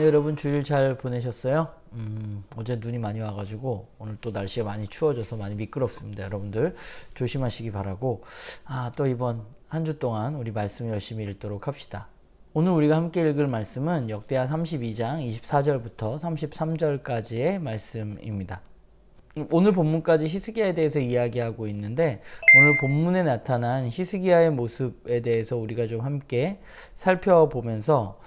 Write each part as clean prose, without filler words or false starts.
여러분 주일 잘 보내셨어요? 어제 눈이 많이 와가지고 오늘 또 날씨가 많이 추워져서 많이 미끄럽습니다. 여러분들 조심하시기 바라고, 또 이번 한 주 동안 우리 말씀 열심히 읽도록 합시다. 오늘 우리가 함께 읽을 말씀은 역대하 32장 24절부터 33절까지의 말씀입니다. 오늘 본문까지 히스기야에 대해서 이야기하고 있는데, 오늘 본문에 나타난 히스기야의 모습에 대해서 우리가 좀 함께 살펴보면서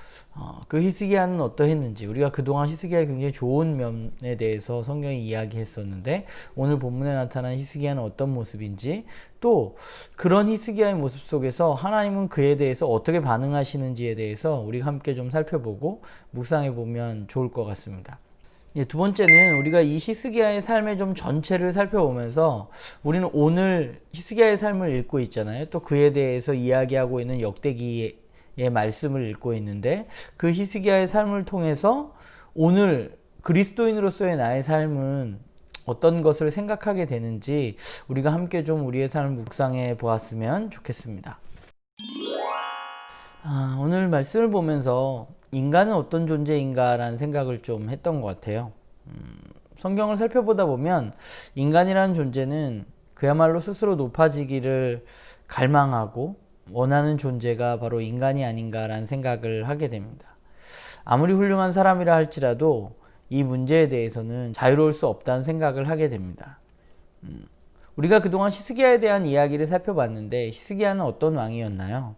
그 히스기야는 어떠했는지, 우리가 그동안 히스기야의 굉장히 좋은 면에 대해서 성경이 이야기했었는데 오늘 본문에 나타난 히스기야는 어떤 모습인지, 또 그런 히스기야의 모습 속에서 하나님은 그에 대해서 어떻게 반응하시는지에 대해서 우리가 함께 좀 살펴보고 묵상해 보면 좋을 것 같습니다. 두 번째는 우리가 이 히스기야의 삶의 좀 전체를 살펴보면서, 우리는 오늘 히스기야의 삶을 읽고 있잖아요. 또 그에 대해서 이야기하고 있는 역대기의 말씀을 읽고 있는데, 그 히스기야의 삶을 통해서 오늘 그리스도인으로서의 나의 삶은 어떤 것을 생각하게 되는지 우리가 함께 좀 우리의 삶을 묵상해 보았으면 좋겠습니다. 오늘 말씀을 보면서 인간은 어떤 존재인가라는 생각을 좀 했던 것 같아요. 성경을 살펴보다 보면 인간이라는 존재는 그야말로 스스로 높아지기를 갈망하고 원하는 존재가 바로 인간이 아닌가라는 생각을 하게 됩니다. 아무리 훌륭한 사람이라 할지라도 이 문제에 대해서는 자유로울 수 없다는 생각을 하게 됩니다. 우리가 그동안 히스기야에 대한 이야기를 살펴봤는데, 히스기야는 어떤 왕이었나요?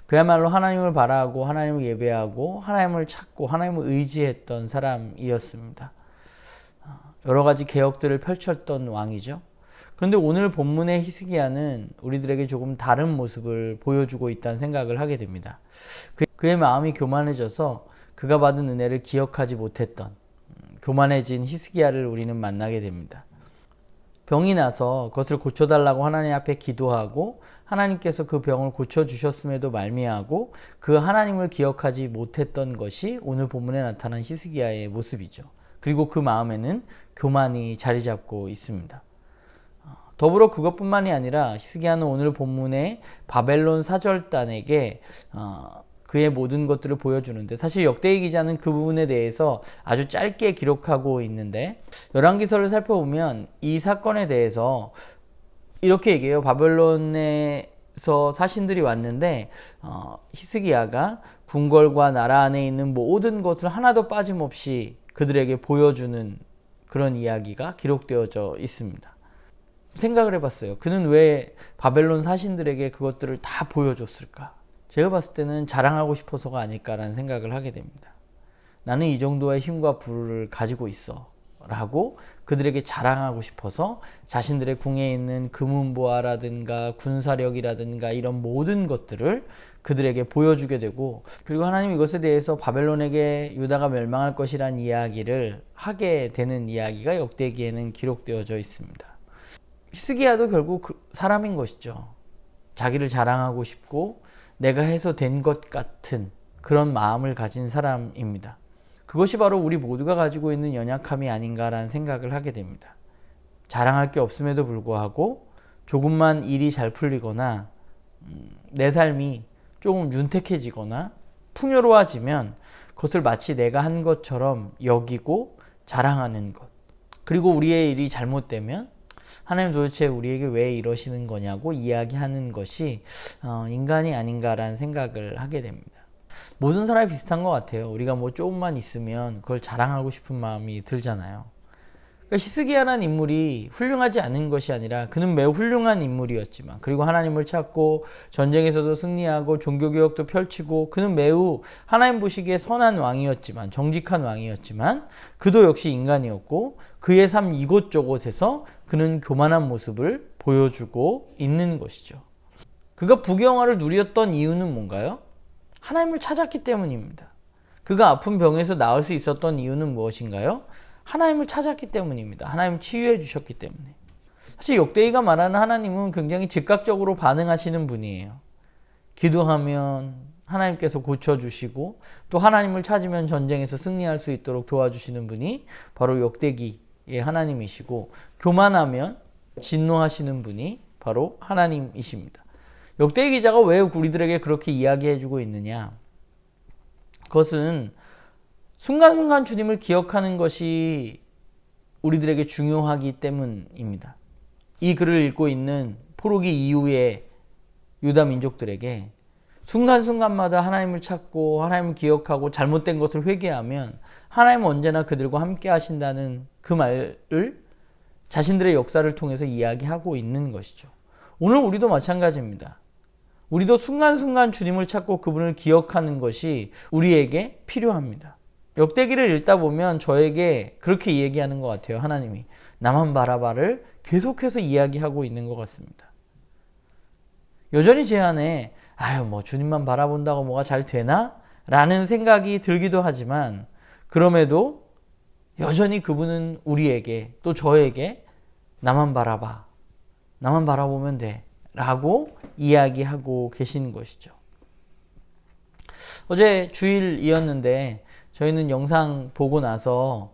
그야말로 하나님을 바라고 하나님을 예배하고 하나님을 찾고 하나님을 의지했던 사람이었습니다. 여러 가지 개혁들을 펼쳤던 왕이죠. 그런데 오늘 본문의 히스기야는 우리들에게 조금 다른 모습을 보여주고 있다는 생각을 하게 됩니다. 그의 마음이 교만해져서 그가 받은 은혜를 기억하지 못했던 교만해진 히스기야를 우리는 만나게 됩니다. 병이 나서 그것을 고쳐달라고 하나님 앞에 기도하고 하나님께서 그 병을 고쳐주셨음에도 말미암고 그 하나님을 기억하지 못했던 것이 오늘 본문에 나타난 히스기야의 모습이죠. 그리고 그 마음에는 교만이 자리 잡고 있습니다. 더불어 그것뿐만이 아니라 히스기야는 오늘 본문의 바벨론 사절단에게 그의 모든 것들을 보여주는데, 사실 역대기 기자는 그 부분에 대해서 아주 짧게 기록하고 있는데, 열왕기서를 살펴보면 이 사건에 대해서 이렇게 얘기해요. 바벨론에서 사신들이 왔는데 히스기야가 궁궐과 나라 안에 있는 모든 것을 하나도 빠짐없이 그들에게 보여주는 그런 이야기가 기록되어져 있습니다. 생각을 해봤어요. 그는 왜 바벨론 사신들에게 그것들을 다 보여줬을까? 제가 봤을 때는 자랑하고 싶어서가 아닐까라는 생각을 하게 됩니다. 나는 이 정도의 힘과 부를 가지고 있어 라고 그들에게 자랑하고 싶어서 자신들의 궁에 있는 금은보화라든가 군사력이라든가 이런 모든 것들을 그들에게 보여주게 되고, 그리고 하나님 이것에 대해서 바벨론에게 유다가 멸망할 것이란 이야기를 하게 되는 이야기가 역대기에는 기록되어져 있습니다. 히스기야도 결국 사람인 것이죠. 자기를 자랑하고 싶고 내가 해서 된 것 같은 그런 마음을 가진 사람입니다. 그것이 바로 우리 모두가 가지고 있는 연약함이 아닌가라는 생각을 하게 됩니다. 자랑할 게 없음에도 불구하고 조금만 일이 잘 풀리거나 내 삶이 조금 윤택해지거나 풍요로워지면 그것을 마치 내가 한 것처럼 여기고 자랑하는 것, 그리고 우리의 일이 잘못되면 하나님 도대체 우리에게 왜 이러시는 거냐고 이야기하는 것이 인간이 아닌가라는 생각을 하게 됩니다. 모든 사람이 비슷한 것 같아요. 우리가 뭐 조금만 있으면 그걸 자랑하고 싶은 마음이 들잖아요. 그러니까 히스기야라는 인물이 훌륭하지 않은 것이 아니라 그는 매우 훌륭한 인물이었지만, 그리고 하나님을 찾고 전쟁에서도 승리하고 종교개혁도 펼치고 그는 매우 하나님 보시기에 선한 왕이었지만, 정직한 왕이었지만 그도 역시 인간이었고, 그의 삶 이곳저곳에서 그는 교만한 모습을 보여주고 있는 것이죠. 그가 부귀영화를 누렸던 이유는 뭔가요? 하나님을 찾았기 때문입니다. 그가 아픈 병에서 나을 수 있었던 이유는 무엇인가요? 하나님을 찾았기 때문입니다. 하나님 치유해 주셨기 때문에. 사실 역대기가 말하는 하나님은 굉장히 즉각적으로 반응하시는 분이에요. 기도하면 하나님께서 고쳐주시고, 또 하나님을 찾으면 전쟁에서 승리할 수 있도록 도와주시는 분이 바로 역대기의 하나님이시고, 교만하면 진노하시는 분이 바로 하나님이십니다. 역대기 기자가 왜 우리들에게 그렇게 이야기해주고 있느냐? 그것은 순간순간 주님을 기억하는 것이 우리들에게 중요하기 때문입니다. 이 글을 읽고 있는 포로기 이후의 유다 민족들에게 순간순간마다 하나님을 찾고 하나님을 기억하고 잘못된 것을 회개하면 하나님은 언제나 그들과 함께 하신다는 그 말을 자신들의 역사를 통해서 이야기하고 있는 것이죠. 오늘 우리도 마찬가지입니다. 우리도 순간순간 주님을 찾고 그분을 기억하는 것이 우리에게 필요합니다. 역대기를 읽다 보면 저에게 그렇게 얘기하는 것 같아요. 하나님이 나만 바라봐를 계속해서 이야기하고 있는 것 같습니다. 여전히 제 안에 주님만 바라본다고 뭐가 잘 되나? 라는 생각이 들기도 하지만 그럼에도 여전히 그분은 우리에게 또 저에게 나만 바라봐. 나만 바라보면 돼. 라고 이야기하고 계시는 것이죠. 어제 주일이었는데 저희는 영상 보고 나서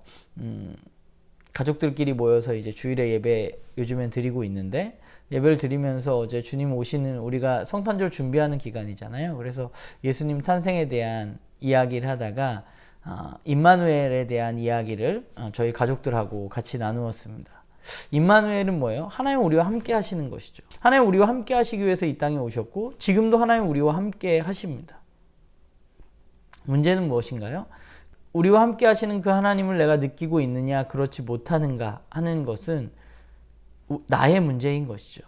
가족들끼리 모여서 이제 주일에 예배 요즘엔 드리고 있는데 예배를 드리면서 어제 주님 오시는 우리가 성탄절 준비하는 기간이잖아요. 그래서 예수님 탄생에 대한 이야기를 하다가 임마누엘에 대한 이야기를 저희 가족들하고 같이 나누었습니다. 임마누엘은 뭐예요? 하나님 우리와 함께 하시는 것이죠. 하나님 우리와 함께 하시기 위해서 이 땅에 오셨고 지금도 하나님 우리와 함께 하십니다. 문제는 무엇인가요? 우리와 함께 하시는 그 하나님을 내가 느끼고 있느냐 그렇지 못하는가 하는 것은 나의 문제인 것이죠.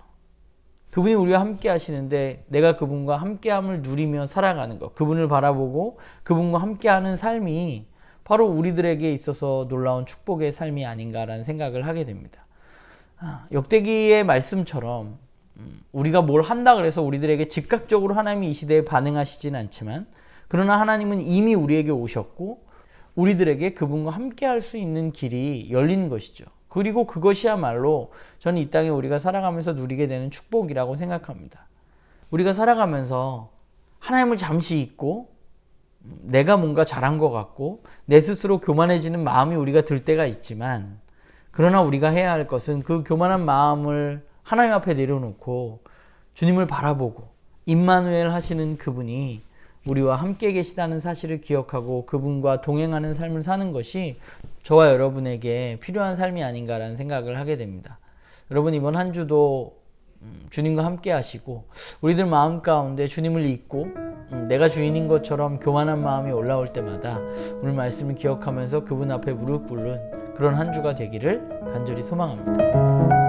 그분이 우리와 함께 하시는데 내가 그분과 함께함을 누리며 살아가는 것, 그분을 바라보고 그분과 함께하는 삶이 바로 우리들에게 있어서 놀라운 축복의 삶이 아닌가라는 생각을 하게 됩니다. 역대기의 말씀처럼 우리가 뭘 한다 그래서 우리들에게 즉각적으로 하나님이 이 시대에 반응하시진 않지만 그러나 하나님은 이미 우리에게 오셨고 우리들에게 그분과 함께 할 수 있는 길이 열린 것이죠. 그리고 그것이야말로 저는 이 땅에 우리가 살아가면서 누리게 되는 축복이라고 생각합니다. 우리가 살아가면서 하나님을 잠시 잊고 내가 뭔가 잘한 것 같고 내 스스로 교만해지는 마음이 우리가 들 때가 있지만 그러나 우리가 해야 할 것은 그 교만한 마음을 하나님 앞에 내려놓고 주님을 바라보고 임마누엘 하시는 그분이 우리와 함께 계시다는 사실을 기억하고 그분과 동행하는 삶을 사는 것이 저와 여러분에게 필요한 삶이 아닌가라는 생각을 하게 됩니다. 여러분 이번 한 주도 주님과 함께 하시고 우리들 마음 가운데 주님을 잊고 내가 주인인 것처럼 교만한 마음이 올라올 때마다 오늘 말씀을 기억하면서 그분 앞에 무릎 꿇는 그런 한 주가 되기를 간절히 소망합니다.